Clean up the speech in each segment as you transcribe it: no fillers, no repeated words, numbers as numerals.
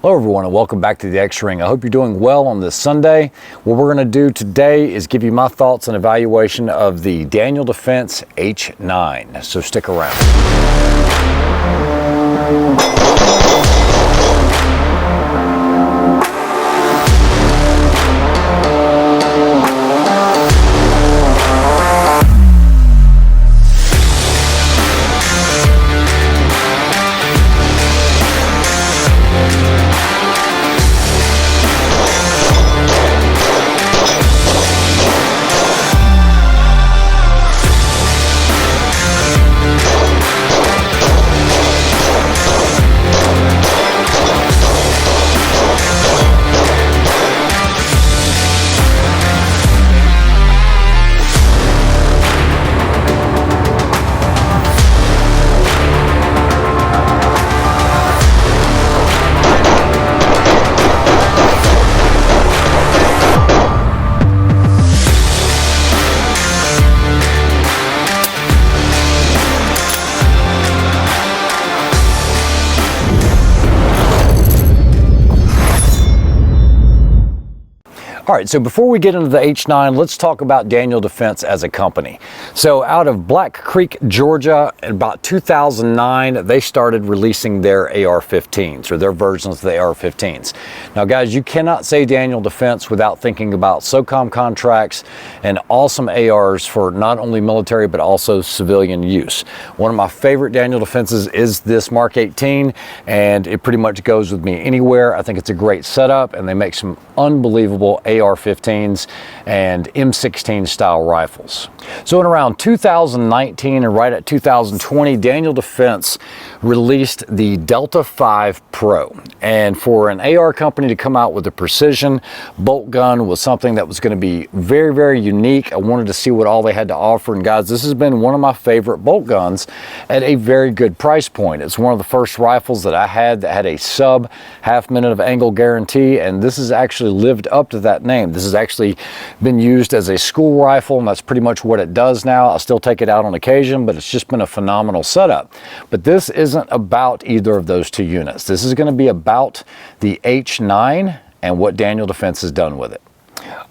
Hello everyone and welcome back to the X-Ring. I hope you're doing well on this Sunday. What we're going to do today is give you my thoughts and evaluation of the Daniel Defense H9. So stick around. All right, so before we get into the H9, let's talk about Daniel Defense as a company. So out of Black Creek, Georgia, in about 2009, they started releasing their AR-15s, or their versions of the AR-15s. Now guys, you cannot say Daniel Defense without thinking about SOCOM contracts and awesome ARs for not only military, but also civilian use. One of my favorite Daniel Defenses is this Mark 18, and it pretty much goes with me anywhere. I think it's a great setup, and they make some unbelievable AR-15s and M16 style rifles. So in around 2019 and right at 2020, Daniel Defense released the Delta 5 Pro. And for an AR company to come out with a precision bolt gun was something that was going to be very, very unique. I wanted to see what all they had to offer. And guys, this has been one of my favorite bolt guns at a very good price point. It's one of the first rifles that I had that had a sub half minute of angle guarantee. And this has actually lived up to that name. This has actually been used as a school rifle, and that's pretty much what it does now. I'll still take it out on occasion, but it's just been a phenomenal setup. But this isn't about either of those two units. This is going to be about the H9 and what Daniel Defense has done with it.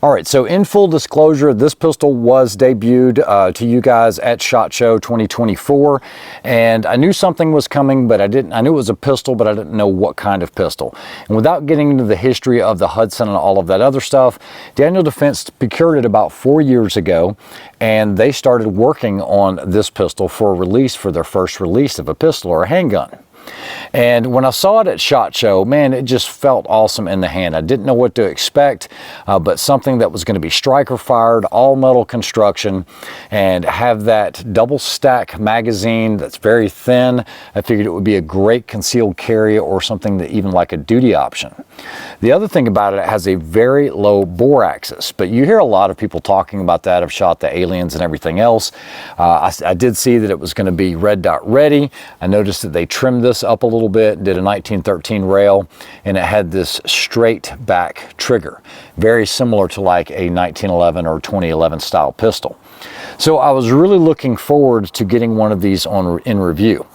All right, so in full disclosure, this pistol was debuted to you guys at SHOT Show 2024, and I knew something was coming, but I knew it was a pistol, but I didn't know what kind of pistol. And without getting into the history of the Hudson and all of that other stuff, Daniel Defense procured it about 4 years ago, and they started working on this pistol for a release, for their first release of a pistol or a handgun. And when I saw it at SHOT Show, man, it just felt awesome in the hand. I didn't know what to expect, but something that was going to be striker fired, all metal construction, and have that double stack magazine that's very thin. I figured it would be a great concealed carry or something that even like a duty option. The other thing about it, it has a very low bore axis, but you hear a lot of people talking about that. I've shot the Aliens and everything else. I did see that it was going to be red dot ready. I noticed that they trimmed this up a little bit, did a 1913 rail, and it had this straight back trigger, very similar to like a 1911 or 2011 style pistol. So I was really looking forward to getting one of these in review.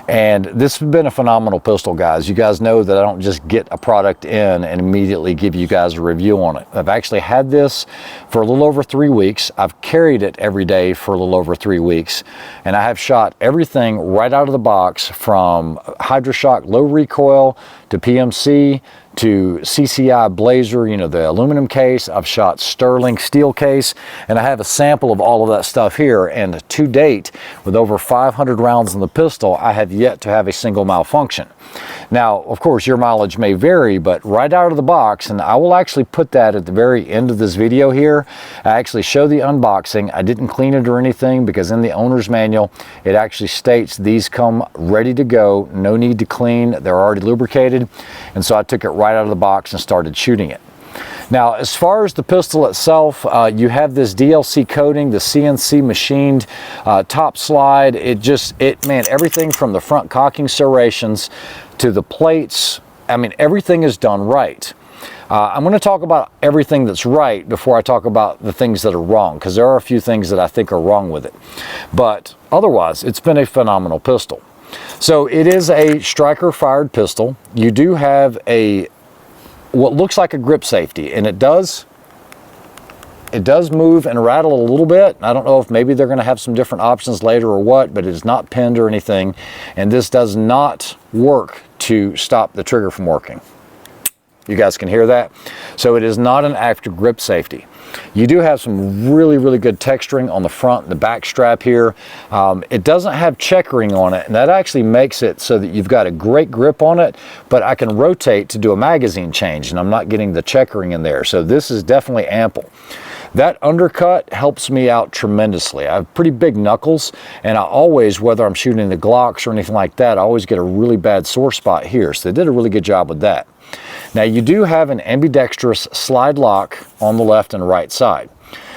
And this has been a phenomenal pistol, guys. You guys know that I don't just get a product in and immediately give you guys a review on it. I've actually had this for a little over 3 weeks. I've carried it every day for a little over 3 weeks. And I have shot everything right out of the box, from Hydra-Shok low recoil to PMC to CCI Blazer, you know, the aluminum case. I've shot Sterling steel case, and I have a sample of all of that stuff here. And to date, with over 500 rounds in the pistol, I have yet to have a single malfunction. Now, of course, your mileage may vary, but right out of the box, and I will actually put that at the very end of this video here, I actually show the unboxing. I didn't clean it or anything, because in the owner's manual, it actually states these come ready to go, no need to clean, they're already lubricated. And so I took it right out of the box and started shooting it. Now, as far as the pistol itself, you have this DLC coating, the CNC machined top slide. Man, everything from the front cocking serrations to the plates, I mean, everything is done right. I'm going to talk about everything that's right before I talk about the things that are wrong, because there are a few things that I think are wrong with it. But otherwise, it's been a phenomenal pistol. So it is a striker fired pistol. You do have what looks like a grip safety, and it does move and rattle a little bit. I don't know if maybe they're going to have some different options later or what, but it is not pinned or anything, and this does not work to stop the trigger from working. You guys can hear that? So it is not an active grip safety. You do have some really, really good texturing on the front and the back strap here. It doesn't have checkering on it, and that actually makes it so that you've got a great grip on it, but I can rotate to do a magazine change, and I'm not getting the checkering in there. So this is definitely ample. That undercut helps me out tremendously. I have pretty big knuckles, and I always, whether I'm shooting the Glocks or anything like that, I always get a really bad sore spot here. So they did a really good job with that. Now you do have an ambidextrous slide lock on the left and right side.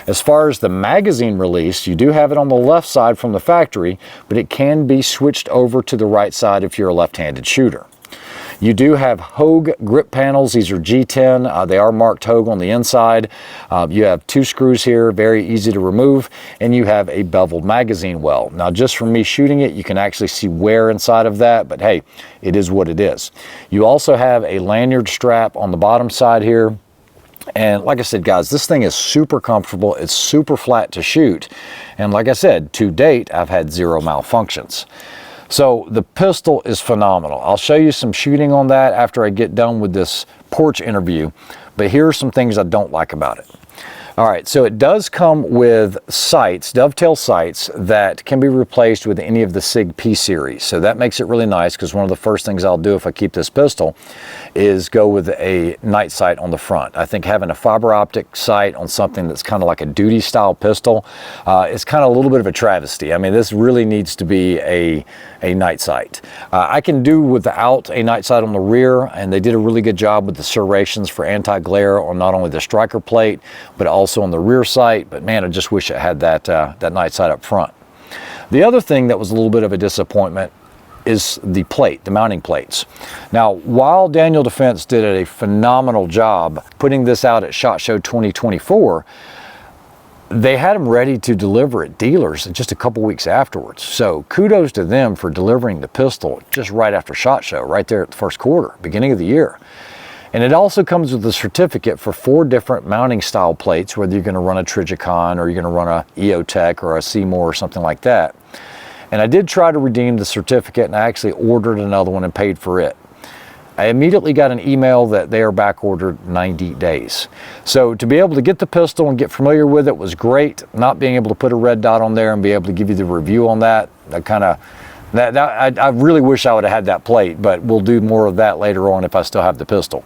As far as the magazine release, you do have it on the left side from the factory, but it can be switched over to the right side if you're a left-handed shooter. You do have Hogue grip panels. These are G10. They are marked Hogue on the inside. You have 2 screws here, very easy to remove, and you have a beveled magazine well. Now, just from me shooting it, you can actually see wear inside of that, but hey, it is what it is. You also have a lanyard strap on the bottom side here. And like I said, guys, this thing is super comfortable. It's super flat to shoot. And like I said, to date, I've had 0 malfunctions. So the pistol is phenomenal. I'll show you some shooting on that after I get done with this porch interview, but here are some things I don't like about it. All right, so it does come with sights, dovetail sights, that can be replaced with any of the SIG P series. So that makes it really nice, because one of the first things I'll do if I keep this pistol is go with a night sight on the front. I think having a fiber optic sight on something that's kind of like a duty style pistol is kind of a little bit of a travesty. I mean, this really needs to be a night sight. I can do without a night sight on the rear, and they did a really good job with the serrations for anti-glare on not only the striker plate, but also on the rear sight. But man, I just wish it had that night sight up front. The other thing that was a little bit of a disappointment is the plate, the mounting plates. Now, while Daniel Defense did a phenomenal job putting this out at SHOT Show 2024, they had them ready to deliver at dealers just a couple weeks afterwards. So kudos to them for delivering the pistol just right after SHOT Show, right there at the first quarter, beginning of the year. And it also comes with a certificate for 4 different mounting style plates, whether you're going to run a Trijicon or you're going to run a EOTech or a Seymour or something like that. And I did try to redeem the certificate, and I actually ordered another one and paid for it. I immediately got an email that they are back ordered 90 days. So to be able to get the pistol and get familiar with it was great. Not being able to put a red dot on there and be able to give you the review on that, I really wish I would have had that plate, but we'll do more of that later on if I still have the pistol.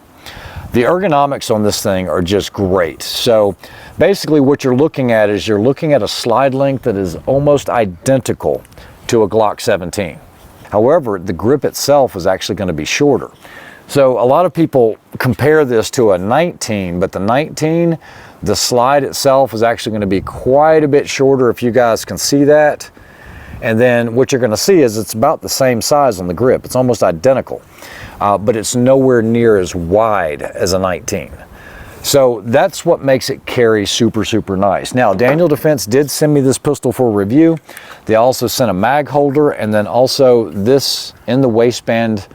The ergonomics on this thing are just great. So basically what you're looking at is you're looking at a slide length that is almost identical to a Glock 17. However, the grip itself is actually going to be shorter. So a lot of people compare this to a 19, but the 19, the slide itself is actually going to be quite a bit shorter, if you guys can see that. And then what you're going to see is it's about the same size on the grip. It's almost identical, but it's nowhere near as wide as a 19. So that's what makes it carry super, super nice. Now, Daniel Defense did send me this pistol for review. They also sent a mag holder, and then also this in the waistband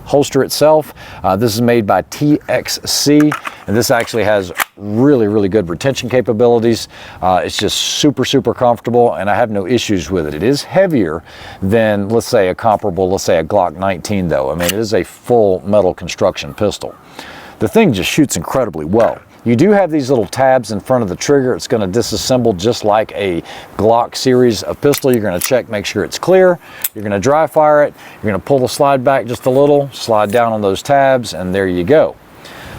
holster itself. This is made by TXC, and this actually has really, really good retention capabilities. It's just super, super comfortable, and I have no issues with it. It is heavier than, let's say, a comparable, let's say a Glock 19 though. I mean, it is a full metal construction pistol. The thing just shoots incredibly well. You do have these little tabs in front of the trigger. It's going to disassemble just like a Glock series of pistol. You're going to check, make sure it's clear. You're going to dry fire it. You're going to pull the slide back just a little, slide down on those tabs, and there you go.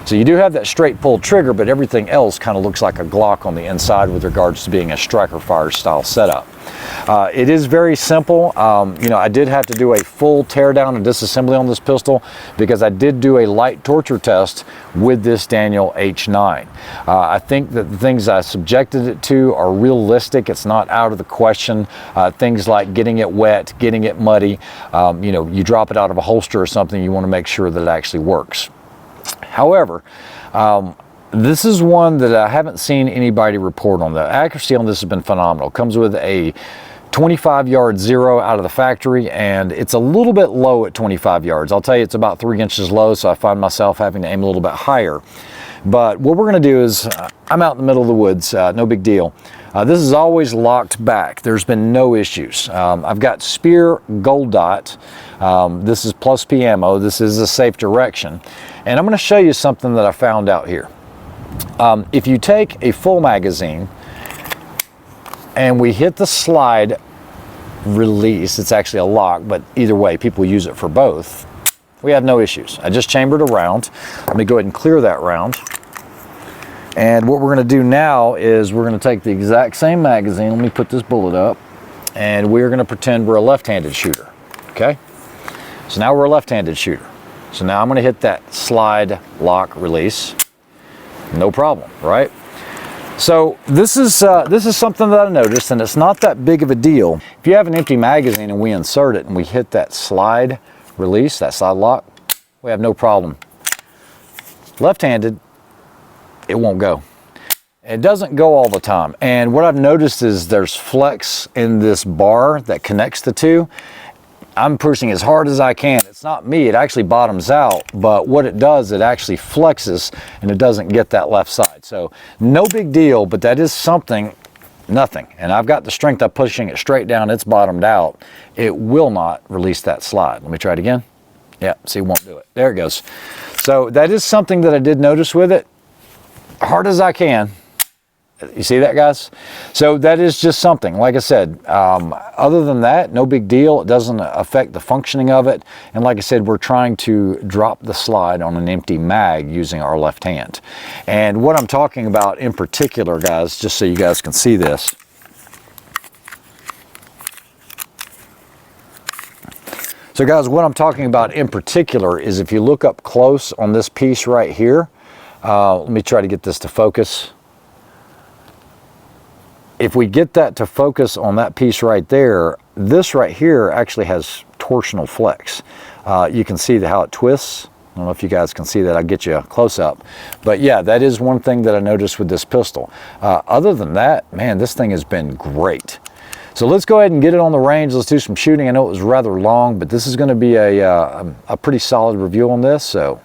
So you do have that straight pull trigger, but everything else kind of looks like a Glock on the inside with regards to being a striker fire style setup. It is very simple. You know, I did have to do a full teardown and disassembly on this pistol because I did do a light torture test with this Daniel H9. I think that the things I subjected it to are realistic. It's not out of the question. Things like getting it wet, getting it muddy. You know, you drop it out of a holster or something, you want to make sure that it actually works. However, this is one that I haven't seen anybody report on. The accuracy on this has been phenomenal. It comes with a 25 yard zero out of the factory, and it's a little bit low at 25 yards. I'll tell you, it's about 3 inches low, so I find myself having to aim a little bit higher. But what we're going to do is, I'm out in the middle of the woods, no big deal. This is always locked back. There's been no issues. I've got Speer Gold Dot. This is plus P ammo. This is a safe direction. And I'm going to show you something that I found out here. If you take a full magazine and we hit the slide release, it's actually a lock, but either way, people use it for both. We have no issues. I just chambered a round. Let me go ahead and clear that round. And what we're going to do now is we're going to take the exact same magazine. Let me put this bullet up. And we're going to pretend we're a left-handed shooter. Okay? So now we're a left-handed shooter. So now I'm going to hit that slide lock release. No problem, right? So this is something that I noticed, and it's not that big of a deal. If you have an empty magazine and we insert it and we hit that slide release, that slide lock, we have no problem. Left-handed, it won't go. It doesn't go all the time. And what I've noticed is there's flex in this bar that connects the two. I'm pushing as hard as I can. It's not me, it actually bottoms out, but what it does, it actually flexes and it doesn't get that left side. So no big deal, but that is something, nothing. And I've got the strength of pushing it straight down, it's bottomed out. It will not release that slide. Let me try it again. Yeah, see, it won't do it. There it goes. So that is something that I did notice with it. Hard as I can. You see that, guys? So that is just something. Like I said, other than that, no big deal. It doesn't affect the functioning of it. And like I said, we're trying to drop the slide on an empty mag using our left hand. And what I'm talking about in particular, guys, just so you guys can see this. So guys, what I'm talking about in particular is if you look up close on this piece right here, let me try to get this to focus. If we get that to focus on that piece right there, this right here actually has torsional flex. You can see how it twists. I don't know if you guys can see that. I'll get you a close up. But yeah, that is one thing that I noticed with this pistol. Other than that, man, this thing has been great. So let's go ahead and get it on the range. Let's do some shooting. I know it was rather long, but this is going to be a pretty solid review on this. So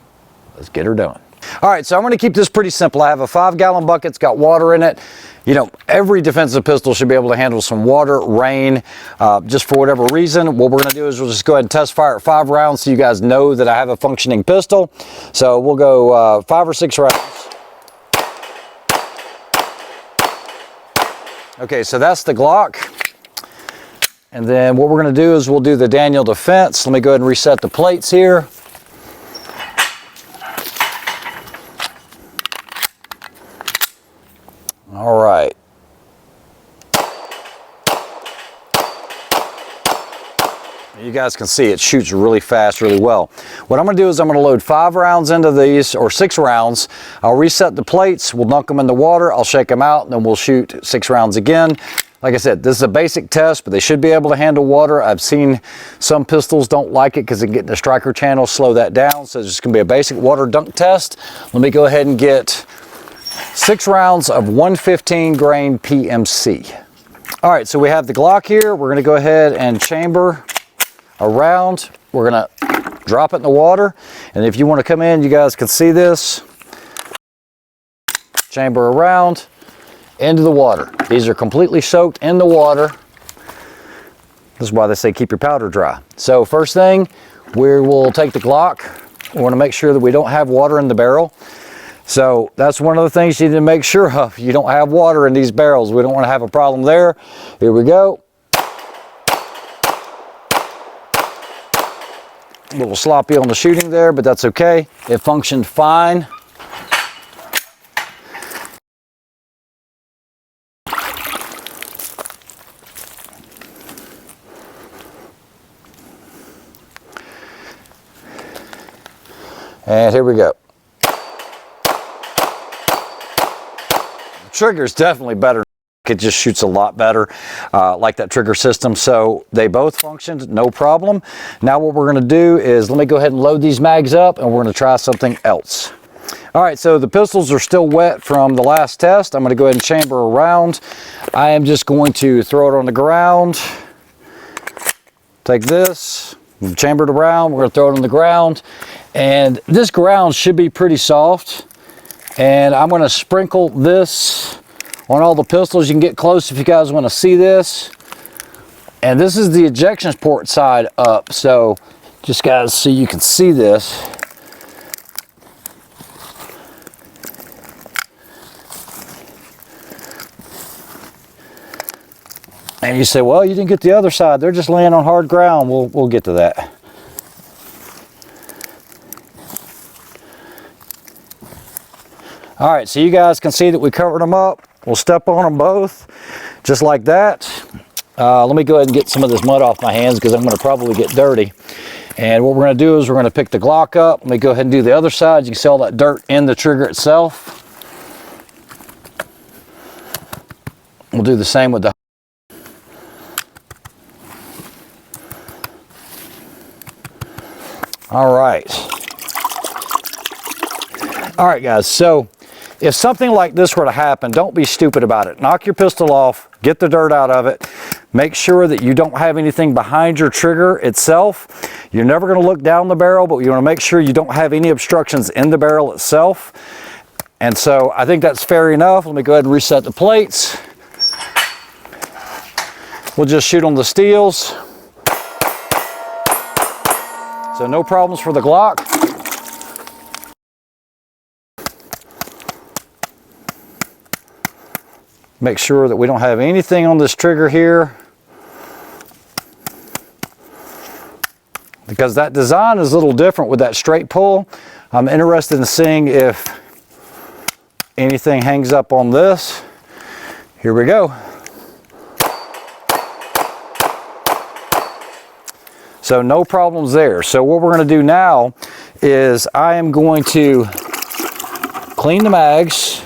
let's get her done. All right, so I'm going to keep this pretty simple. I have a 5-gallon bucket. It's got water in it. You know, every defensive pistol should be able to handle some water, rain, just for whatever reason. What we're going to do is we'll just go ahead and test fire at 5 rounds so you guys know that I have a functioning pistol. So we'll go 5 or 6 rounds. Okay, so that's the Glock. And then what we're going to do is we'll do the Daniel Defense. Let me go ahead and reset the plates here. All right. You guys can see it shoots really fast, really well. What I'm going to do is I'm going to load 5 rounds into these, or 6 rounds. I'll reset the plates. We'll dunk them in the water. I'll shake them out, and then we'll shoot 6 rounds again. Like I said, this is a basic test, but they should be able to handle water. I've seen some pistols don't like it because they get in the striker channel, slow that down. So it's just going to be a basic water dunk test. Let me go ahead and get 6 rounds of 115 grain PMC. All right, so we have the Glock here. We're going to go ahead and chamber a round. We're going to drop it in the water. And if you want to come in, you guys can see this. Chamber a round into the water. These are completely soaked in the water. This is why they say keep your powder dry. So first thing, we will take the Glock. We want to make sure that we don't have water in the barrel. So that's one of the things you need to make sure of. You don't have water in these barrels. We don't want to have a problem there. Here we go. A little sloppy on the shooting there, but that's okay. It functioned fine. And here we go. The trigger's definitely better. It just shoots a lot better, like that trigger system. So they both functioned, no problem. Now what we're going to do is let me go ahead and load these mags up, and we're going to try something else. All right, so the pistols are still wet from the last test. I'm going to go ahead and chamber a round. I am just going to throw it on the ground. Take this, we've chambered a round, we're going to throw it on the ground. And this ground should be pretty soft. And I'm going to sprinkle this on all the pistols. You can get close if you guys want to see this. And this is the ejection port side up, so just guys so you can see this. And you say, well, you didn't get the other side. They're just laying on hard ground. We'll get to that. All right, so you guys can see that we covered them up. We'll step on them both, just like that. Let me go ahead and get some of this mud off my hands because I'm going to probably get dirty. And what we're going to do is we're going to pick the Glock up. Let me go ahead and do the other side. You can see all that dirt in the trigger itself. We'll do the same with the All right, guys, so if something like this were to happen, don't be stupid about it. Knock your pistol off, get the dirt out of it. Make sure that you don't have anything behind your trigger itself. You're never going to look down the barrel, but you want to make sure you don't have any obstructions in the barrel itself. And so I think that's fair enough. Let me go ahead and reset the plates. We'll just shoot on the steels. So no problems for the Glock. Make sure that we don't have anything on this trigger here, because that design is a little different with that straight pull. I'm interested in seeing if anything hangs up on this. Here we go. So no problems there. So what we're going to do now is I am going to clean the mags.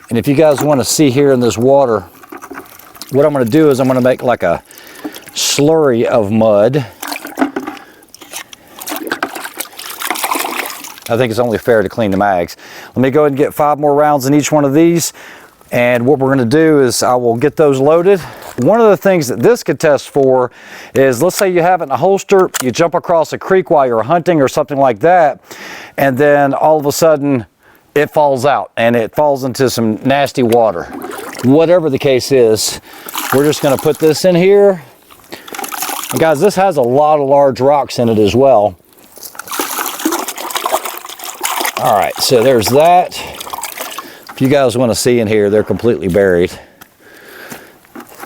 And if you guys want to see here in this water, what I'm going to do is I'm going to make like a slurry of mud. I think it's only fair to clean the mags. Let me go ahead and get 5 more rounds in each one of these. And what we're going to do is I will get those loaded. One of the things that this could test for is, let's say you have it in a holster, you jump across a creek while you're hunting or something like that, and then all of a sudden it falls out and it falls into some nasty water. Whatever the case is, we're just going to put this in here. And guys, this has a lot of large rocks in it as well. All right, so there's that. If you guys want to see in here, they're completely buried.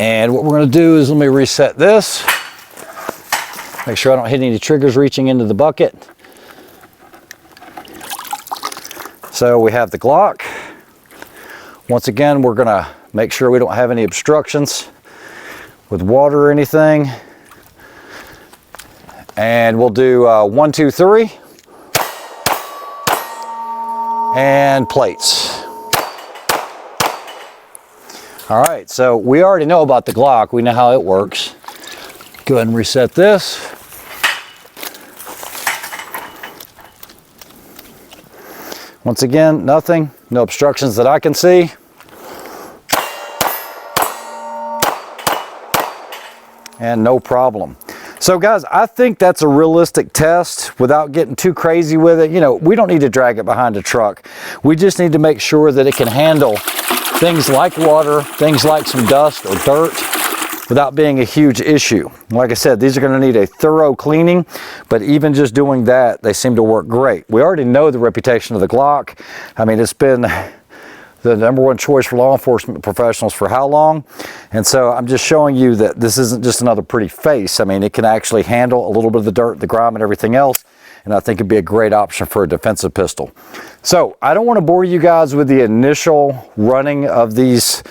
And what we're going to do is let me reset this. Make sure I don't hit any triggers reaching into the bucket. So we have the Glock. Once again, we're going to make sure we don't have any obstructions with water or anything. And we'll do 1, 2, 3. And plates. All right, so we already know about the Glock. We know how it works. Go ahead and reset this. Once again, nothing, no obstructions that I can see. And no problem. So guys, I think that's a realistic test without getting too crazy with it. You know, we don't need to drag it behind a truck. We just need to make sure that it can handle things like water, things like some dust or dirt without being a huge issue. Like I said, these are going to need a thorough cleaning, but even just doing that, they seem to work great. We already know the reputation of the Glock. I mean, it's been the #1 choice for law enforcement professionals for how long? And so I'm just showing you that this isn't just another pretty face. I mean, it can actually handle a little bit of the dirt, the grime, and everything else. And I think it'd be a great option for a defensive pistol. So I don't want to bore you guys with the initial running of these,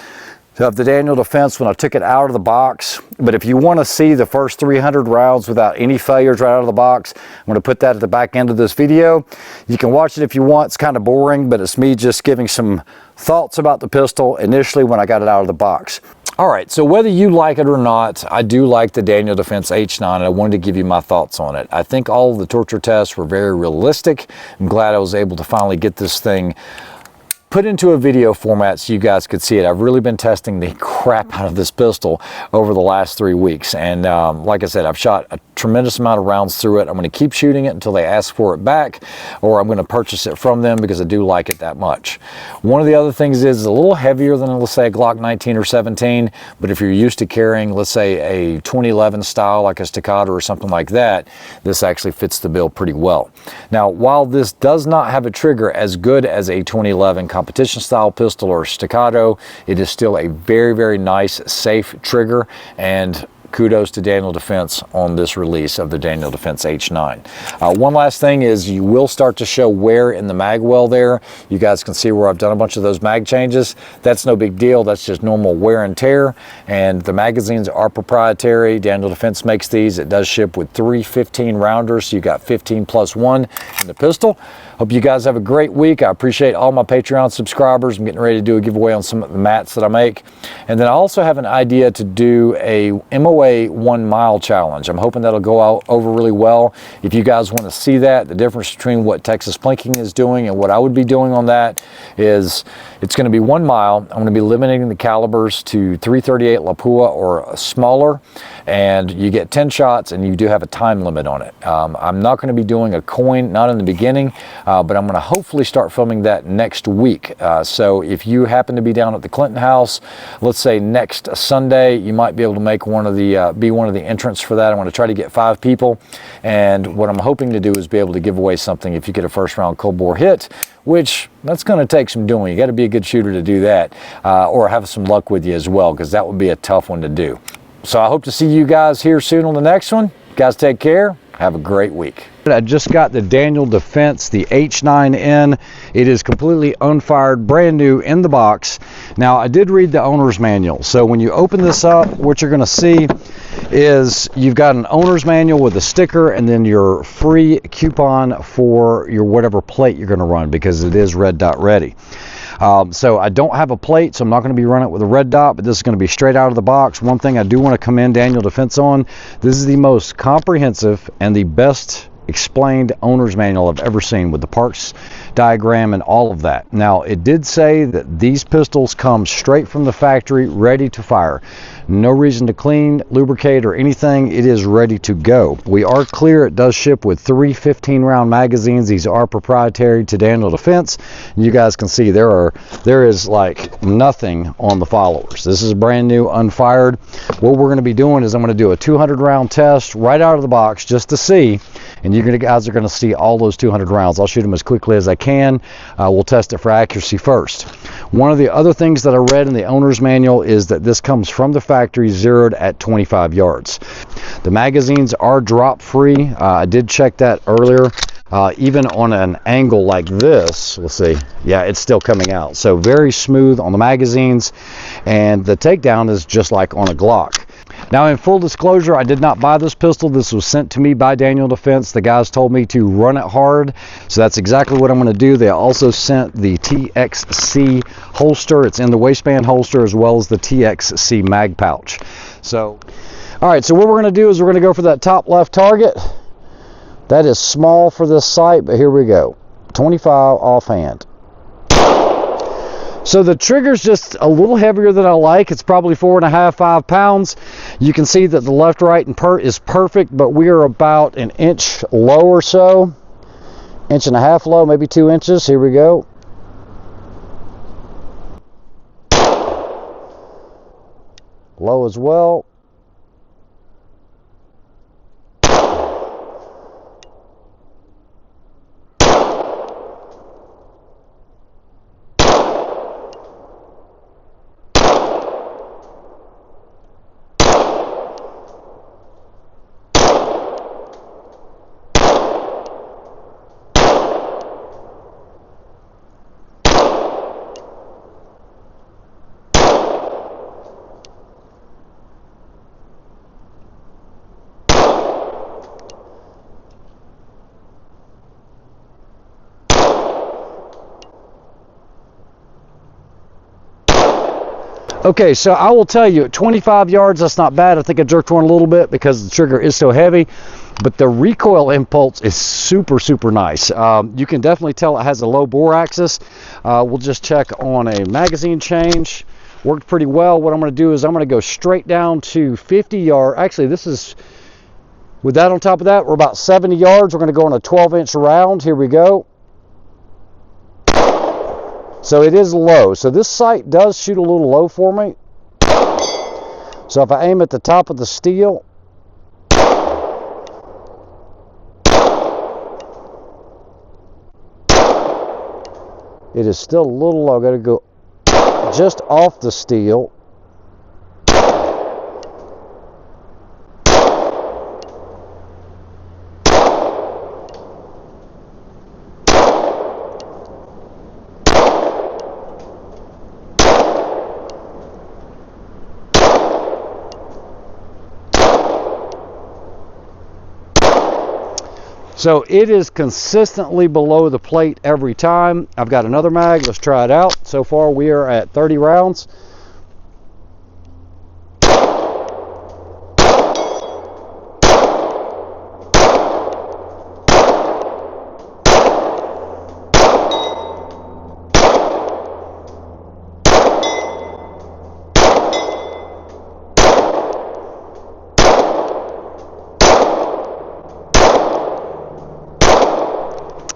of the Daniel Defense when I took it out of the box. But if you want to see the first 300 rounds without any failures right out of the box, I'm going to put that at the back end of this video. You can watch it if you want. It's kind of boring, but it's me just giving some thoughts about the pistol initially when I got it out of the box. All right, so whether you like it or not, I do like the Daniel Defense H9, and I wanted to give you my thoughts on it. I think all of the torture tests were very realistic. I'm glad I was able to finally get this thing put into a video format so you guys could see it. I've really been testing the crap out of this pistol over the last 3 weeks, and like I said, I've shot a tremendous amount of rounds through it. I'm going to keep shooting it until they ask for it back, or I'm going to purchase it from them because I do like it that much. One of the other things is it's a little heavier than, let's say, a Glock 19 or 17, but if you're used to carrying, let's say, a 2011 style like a Staccato or something like that, this actually fits the bill pretty well. Now, while this does not have a trigger as good as a 2011 competition style pistol or Staccato, it is still a very, very nice, safe trigger, and kudos to Daniel Defense on this release of the Daniel Defense H9. One last thing is you will start to show wear in the mag well there. You guys can see where I've done a bunch of those mag changes. That's no big deal. That's just normal wear and tear. And the magazines are proprietary. Daniel Defense makes these. It does ship with 3 15 rounders, so you got 15 plus 1 in the pistol. Hope you guys have a great week. I appreciate all my Patreon subscribers. I'm getting ready to do a giveaway on some of the mats that I make. And then I also have an idea to do a MOA 1 mile challenge. I'm hoping that'll go out over really well. If you guys want to see that, the difference between what Texas Plinking is doing and what I would be doing on that is it's going to be 1 mile. I'm going to be limiting the calibers to .338 Lapua or smaller, and you get 10 shots, and you do have a time limit on it. I'm not going to be doing a coin, not in the beginning, but I'm going to hopefully start filming that next week. So if you happen to be down at the Clinton House, let's say next Sunday, you might be able to make one of the be one of the entrants for that. I want to try to get 5 people, and what I'm hoping to do is be able to give away something if you get a first round cold bore hit, which that's going to take some doing. You got to be a good shooter to do that, or have some luck with you as well, because that would be a tough one to do. So I hope to see you guys here soon on the next one. Guys, take care. Have a great week. I just got the Daniel Defense, the H9N. It is completely unfired, brand new in the box. Now, I did read the owner's manual. So when you open this up, what you're going to see is you've got an owner's manual with a sticker and then your free coupon for your whatever plate you're going to run, because it is red dot ready. So I don't have a plate, so I'm not going to be running it with a red dot, but this is going to be straight out of the box. One thing I do want to commend Daniel Defense on, this is the most comprehensive and the best explained owner's manual I've ever seen, with the parts diagram and all of that. Now, it did say that these pistols come straight from the factory, ready to fire. No reason to clean, lubricate, or anything. It is ready to go. We are clear. It does ship with 3 15 round magazines. These are proprietary to Daniel Defense. You guys can see there is like nothing on the followers. This is brand new, unfired. What we're going to be doing is I'm going to do a 200 round test right out of the box just to see, and you guys are going to see all those 200 rounds. I'll shoot them as quickly as I can. We'll test it for accuracy first. One of the other things that I read in the owner's manual is that this comes from the factory zeroed at 25 yards. The magazines are drop free. I did check that earlier. Even on an angle like this, let's see, yeah, it's still coming out. So very smooth on the magazines, and the takedown is just like on a Glock. Now, in full disclosure, I did not buy this pistol. This was sent to me by Daniel Defense. The guys told me to run it hard, so that's exactly what I'm going to do. They also sent the TXC holster. It's in the waistband holster, as well as the TXC mag pouch. So, all right, so what we're going to do is we're going to go for that top left target. That is small for this sight, but here we go. 25 offhand. So the trigger's just a little heavier than I like. It's probably 4.5, 5 pounds. You can see that the left, right, and is perfect, but we are about an inch low or so. 1.5 inches low, maybe 2 inches. Here we go. Low as well. Okay, so I will tell you, at 25 yards, that's not bad. I think I jerked one a little bit because the trigger is so heavy, but the recoil impulse is super, super nice. You can definitely tell it has a low bore axis. We'll just check on a magazine change. Worked pretty well. What I'm going to do is I'm going to go straight down to 50 yards. Actually, this is, with that on top of that, we're about 70 yards. We're going to go on a 12-inch round. Here we go. So it is low. So this sight does shoot a little low for me. So if I aim at the top of the steel, it is still a little low. I got to go just off the steel. So it is consistently below the plate every time. I've got another mag. Let's try it out. So far we are at 30 rounds.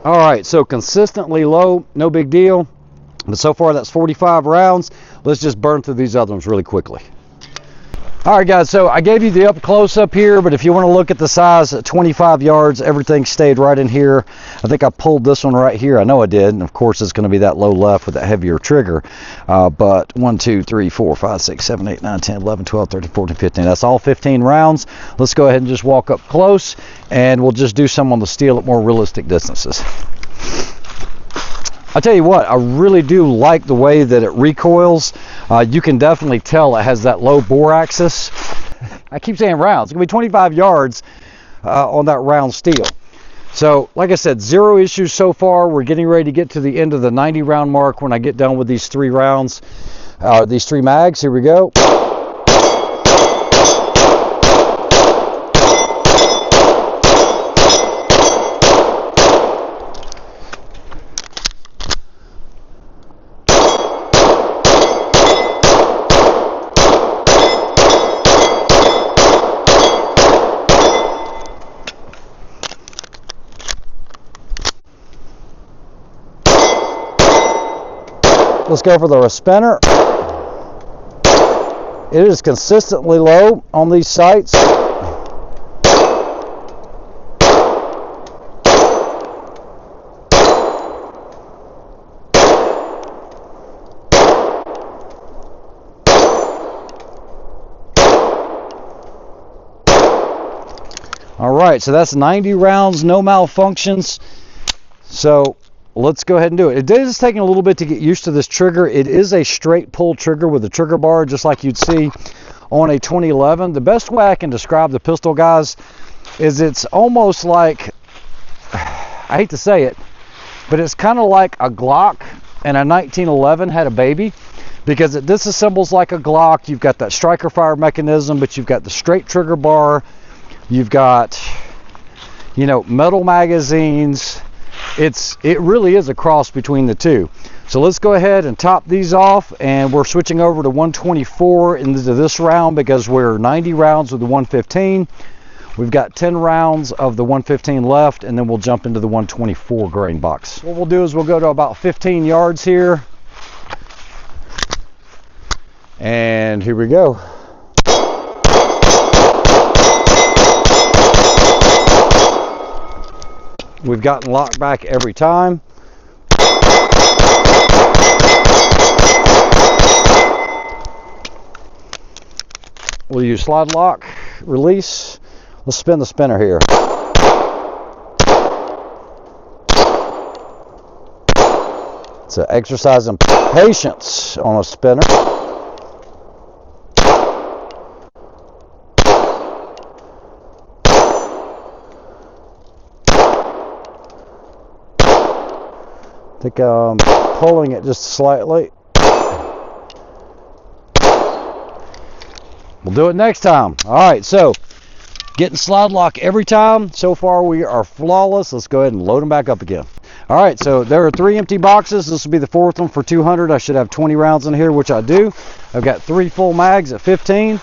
All right, so consistently low, no big deal. But so far that's 45 rounds. Let's just burn through these other ones really quickly. All right, guys, so I gave you the up close up here, but if you want to look at the size at 25 yards, everything stayed right in here. I think I pulled this one right here. I know I did, and of course it's going to be that low left with that heavier trigger. But 1, 2, 3, 4, 5, 6, 7, 8, 9, 10, 11, 12, 13, 14, 15. That's all 15 rounds. Let's go ahead and just walk up close, and we'll just do some on the steel at more realistic distances. I'll tell you what, I really do like the way that it recoils. You can definitely tell it has that low bore axis. I keep saying rounds. It's going to be 25 yards on that round steel. So, like I said, zero issues so far. We're getting ready to get to the end of the 90 round mark when I get done with these 3 rounds, these 3 mags. Here we go. Let's go for the spinner. It is consistently low on these sights. All right, so that's 90 rounds, no malfunctions. So let's go ahead and do it. It is taking a little bit to get used to this trigger. It is a straight pull trigger with a trigger bar, just like you'd see on a 2011. The best way I can describe the pistol, guys, is it's almost like, I hate to say it, but it's kind of like a Glock and a 1911 had a baby, because it disassembles like a Glock. You've got that striker fire mechanism, but you've got the straight trigger bar. You've got, you know, metal magazines. It really is a cross between the two. So let's go ahead and top these off, and we're switching over to 124 into this round because we're 90 rounds with the 115. We've got 10 rounds of the 115 left, and then we'll jump into the 124 grain box. What we'll do is we'll go to about 15 yards here, and here we go. We've gotten locked back every time. We'll use slide lock, release. Let's spin the spinner here. It's an exercise in patience on a spinner. I think I'm pulling it just slightly. do it next time. All right, so getting slide lock every time. So far we are flawless. Let's go ahead and load them back up again. All right, so there are 3 empty boxes. This will be the 4th one for 200. I should have 20 rounds in here, which I do. I've got 3 full mags at 15.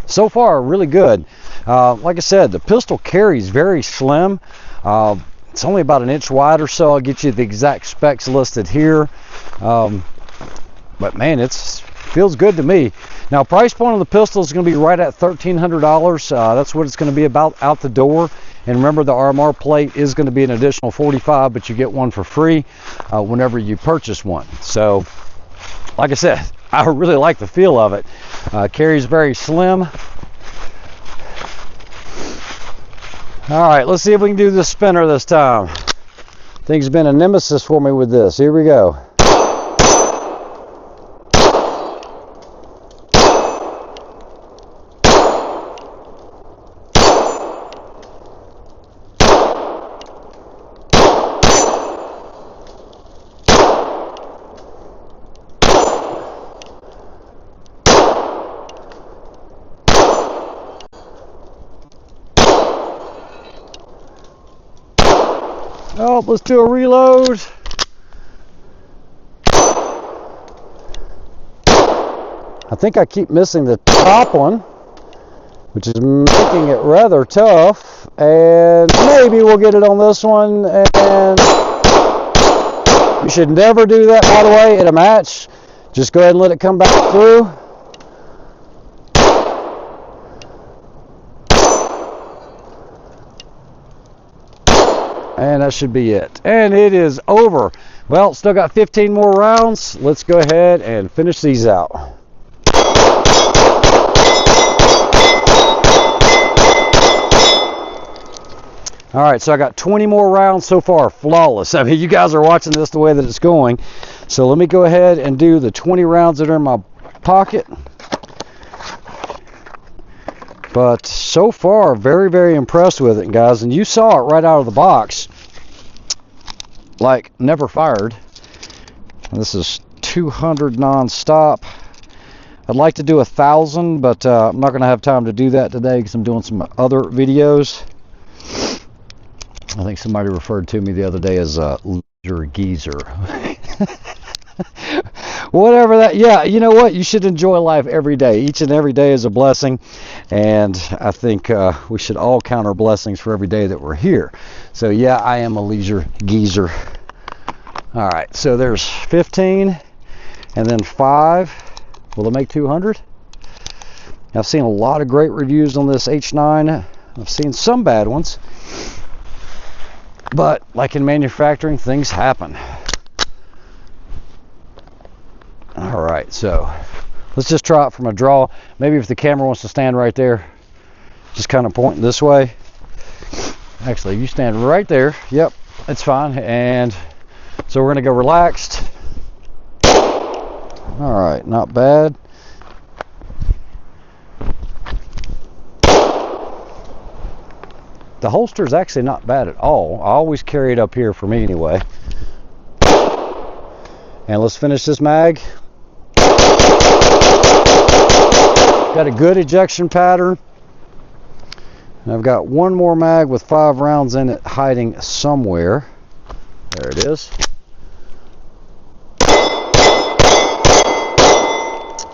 So far, really good. Like I said, the pistol carries very slim. It's only about 1 inch wide or so. I'll get you the exact specs listed here. But man, it feels good to me. Now, price point on the pistol is going to be right at $1,300. That's what it's going to be about out the door. And remember, the RMR plate is going to be an additional $45, but you get one for free whenever you purchase one. So, like I said, I really like the feel of it. Carries very slim. All right, let's see if we can do the spinner this time. Thing's been a nemesis for me with this. Here we go. Oh, let's do a reload. I think I keep missing the top one, which is making it rather tough. And maybe we'll get it on this one. And you should never do that, by the way, in a match. Just go ahead and let it come back through. And that should be it. And it is over. Well, still got 15 more rounds. Let's go ahead and finish these out. All right, so I got 20 more rounds so far. Flawless. I mean, you guys are watching this the way that it's going. So let me go ahead and do the 20 rounds that are in my pocket. But so far, very, very impressed with it, guys. And you saw it right out of the box. Like, never fired. And this is 200 non-stop. I'd like to do 1,000, but I'm not going to have time to do that today because I'm doing some other videos. I think somebody referred to me the other day as a loser geezer. Whatever that, yeah, you know what? You should enjoy life every day. Each and every day is a blessing. And I think we should all count our blessings for every day that we're here. So yeah, I am a leisure geezer. All right, so there's 15 and then 5. Will it make 200? I've seen a lot of great reviews on this H9. I've seen some bad ones. But like in manufacturing, things happen. All right, so let's just try it from a draw. Maybe if the camera wants to stand right there, just kind of pointing this way. Actually, you stand right there. Yep, it's fine. And so we're gonna go relaxed. All right, not bad. The holster is actually not bad at all. I always carry it up here for me anyway. And let's finish this mag. Got a good ejection pattern. And I've got one more mag with 5 rounds in it hiding somewhere. There it is.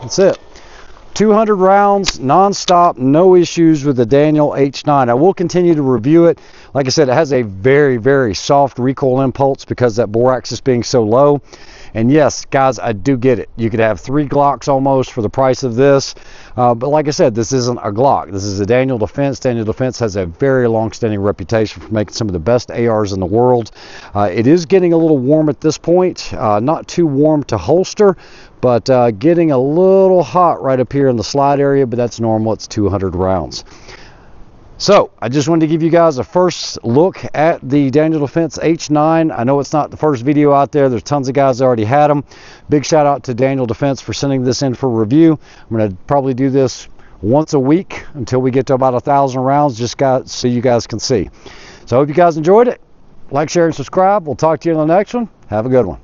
That's it. 200 rounds non-stop, no issues with the Daniel H9. I will continue to review it. Like I said, it has a very, very soft recoil impulse because that bore axis being so low. And yes, guys, I do get it. You could have 3 Glocks almost for the price of this. But like I said, this isn't a Glock. This is a Daniel Defense. Daniel Defense has a very long-standing reputation for making some of the best ARs in the world. It is getting a little warm at this point. Not too warm to holster, but getting a little hot right up here in the slide area, but that's normal. It's 200 rounds. So I just wanted to give you guys a first look at the Daniel Defense H9. I know it's not the first video out there. There's tons of guys that already had them. Big shout out to Daniel Defense for sending this in for review. I'm going to probably do this once a week until we get to about 1,000 rounds, just so you guys can see. So I hope you guys enjoyed it. Like, share, and subscribe. We'll talk to you in the next one. Have a good one.